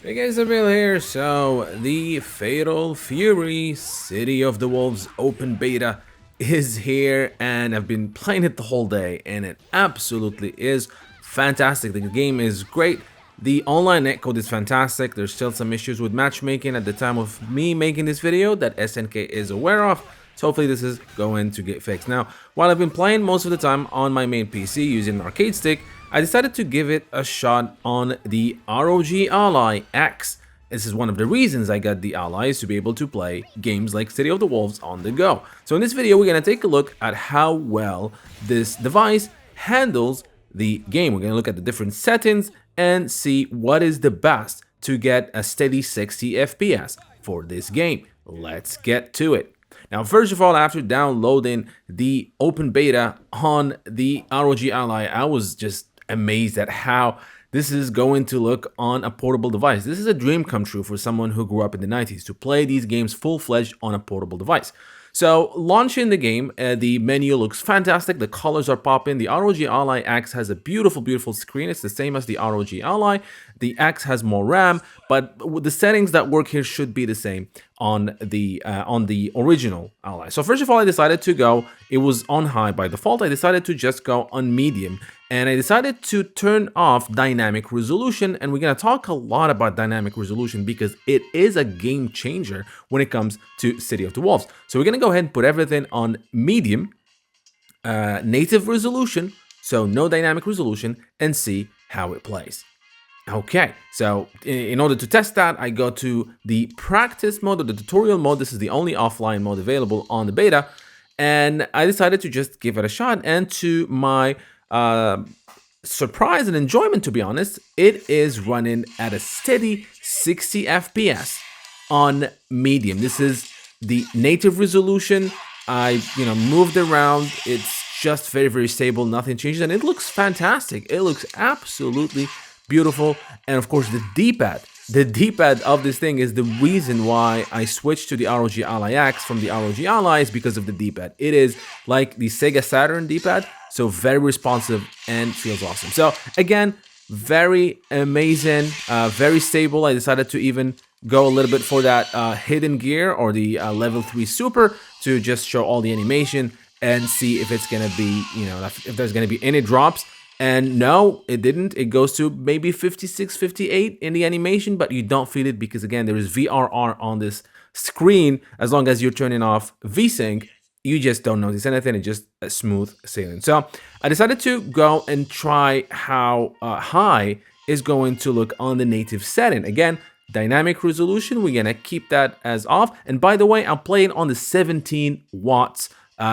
Hey guys, Bill here. So, the Fatal Fury City of the Wolves open beta is here, and I've been playing it the whole day, and it absolutely is fantastic. The game is great. The online netcode is fantastic. There's still some issues with matchmaking at the time of me making this video that SNK is aware of. So hopefully this is going to get fixed. Now, while I've been playing most of the time on my main PC using an arcade stick, I decided to give it a shot on the ROG Ally X. This is one of the reasons I got the Allies, to be able to play games like City of the Wolves on the go. So in this video, we're going to take a look at how well this device handles the game. We're going to look at the different settings and see what is the best to get a steady 60 FPS for this game. Let's get to it. Now, first of all, after downloading the open beta on the ROG Ally, I was just amazed at how this is going to look on a portable device. This is a dream come true for someone who grew up in the 90s, to play these games full-fledged on a portable device. So, launching the game, the menu looks fantastic, the colors are popping. The ROG Ally X has a beautiful, beautiful screen. It's the same as the ROG Ally. The X has more RAM, but the settings that work here should be the same on the original Ally. So first of all, I decided to go, it was on high by default. I decided to just go on medium, and I decided to turn off dynamic resolution. And we're going to talk a lot about dynamic resolution because it is a game changer when it comes to City of the Wolves. So we're going to go ahead and put everything on medium, native resolution, so no dynamic resolution, and see how it plays. Okay, so in order to test that, I go to the practice mode or the tutorial mode. This is the only offline mode available on the beta, and I decided to just give it a shot. And to my surprise and enjoyment, to be honest, it is running at a steady 60 FPS on medium. This is the native resolution. I moved around. It's just very, very stable. Nothing changes, and it looks fantastic. It looks absolutely beautiful. And of course, the D-pad of this thing is the reason why I switched to the ROG Ally X from the ROG Ally, is because of the D-pad. It is like the Sega Saturn D-pad, so very responsive and feels awesome. So again, very amazing, very stable. I decided to even go a little bit for that hidden gear, or the level 3 super, to just show all the animation and see if it's gonna be, if there's gonna be any drops. And no, it didn't. It goes to maybe 56, 58 in the animation, but you don't feel it because, again, there is VRR on this screen. As long as you're turning off VSync, you just don't notice anything. It's just a smooth sailing. So I decided to go and try how high is going to look on the native setting. Again, dynamic resolution, we're gonna keep that as off. And by the way, I'm playing on the 17 watts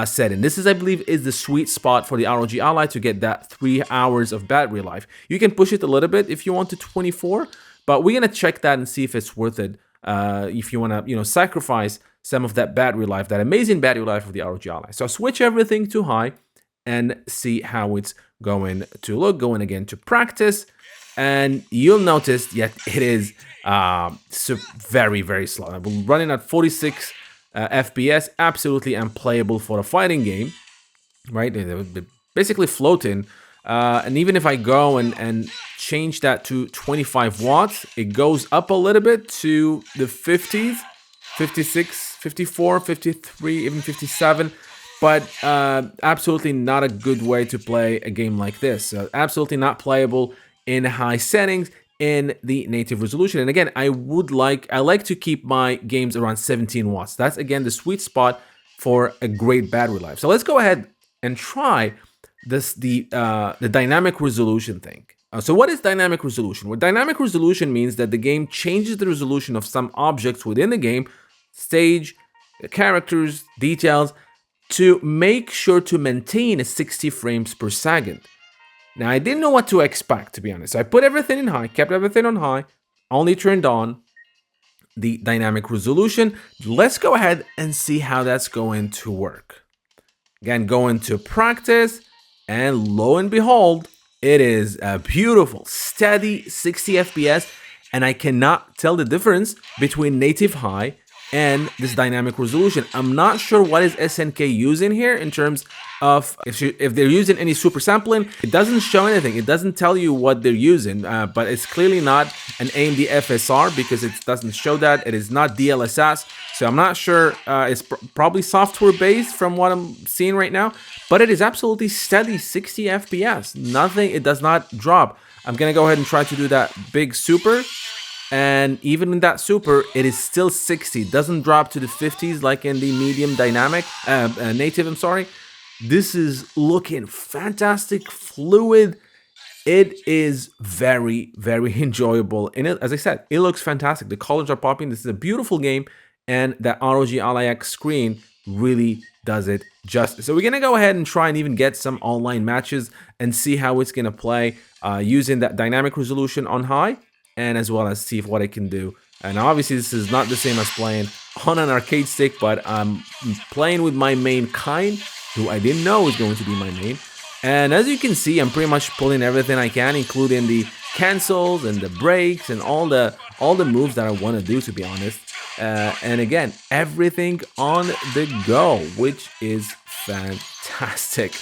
setting. This is, I believe, is the sweet spot for the ROG Ally to get that 3 hours of battery life. You can push it a little bit if you want to 24, but we're gonna check that and see if it's worth it. If you wanna, sacrifice some of that battery life, that amazing battery life of the ROG Ally. So switch everything to high and see how it's going to look. Going again to practice, and you'll notice that it is very, very slow. I'm running at 46 FPS, absolutely unplayable for a fighting game, right? They're basically floating. And even if I go and change that to 25 watts, it goes up a little bit to the 50s, 56, 54, 53, even 57. But absolutely not a good way to play a game like this. Absolutely not playable in high settings in the native resolution. And again, I like to keep my games around 17 watts. That's, again, the sweet spot for a great battery life. So let's go ahead and try this, the dynamic resolution thing. So what is dynamic resolution? Well, dynamic resolution means that the game changes the resolution of some objects within the game, stage, characters, details, to make sure to maintain a 60 frames per second. Now, I didn't know what to expect, to be honest. So I put everything in high, kept everything on high, only turned on the dynamic resolution. Let's go ahead and see how that's going to work. Again, go into practice, and lo and behold, it is a beautiful, steady 60 FPS, and I cannot tell the difference between native high and this dynamic resolution. I'm not sure what is SNK using here in terms of if they're using any super sampling. It doesn't show anything. It doesn't tell you what they're using, but it's clearly not an AMD FSR because it doesn't show that. It is not DLSS, so I'm not sure. It's probably software based from what I'm seeing right now, but it is absolutely steady 60 FPS. Nothing, it does not drop. I'm gonna go ahead and try to do that big super. And even in that super, it is still 60. It doesn't drop to the 50s like in the medium dynamic, native, I'm sorry. This is looking fantastic, fluid. It is very, very enjoyable. And as I said, it looks fantastic. The colors are popping. This is a beautiful game. And that ROG Ally X screen really does it justice. So we're going to go ahead and try and even get some online matches and see how it's going to play using that dynamic resolution on high, and as well as see what it can do. And obviously this is not the same as playing on an arcade stick, but I'm playing with my main Kind, who I didn't know was going to be my main. And as you can see, I'm pretty much pulling everything I can, including the cancels and the breaks and all the moves that I want to do, to be honest. And again, everything on the go, which is fantastic.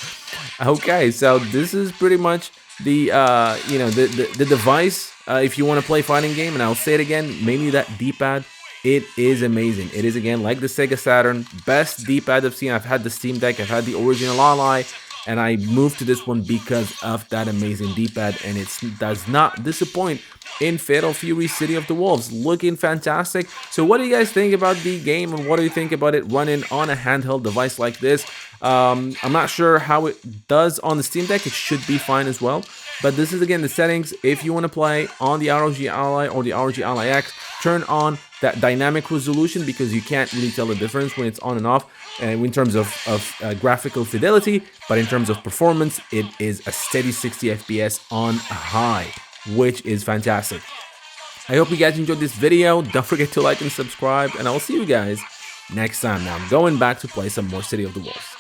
Okay, so this is pretty much the the device if you want to play fighting game. And I'll say it again, mainly that D-pad. It is amazing. It is, again, like the Sega Saturn, best D-pad I've seen. I've had the Steam Deck, I've had the original Ally, and I moved to this one because of that amazing D-pad, and it does not disappoint in Fatal Fury City of the Wolves. Looking fantastic. So what do you guys think about the game, and what do you think about it running on a handheld device like this? I'm not sure how it does on the Steam Deck. It should be fine as well. But this is, again, the settings. If you want to play on the ROG Ally or the ROG Ally X, turn on that dynamic resolution because you can't really tell the difference when it's on and off in terms of graphical fidelity. But in terms of performance, it is a steady 60 FPS on high, which is fantastic. I hope you guys enjoyed this video. Don't forget to like and subscribe, and I'll see you guys next time. Now I'm going back to play some more City of the Wolves.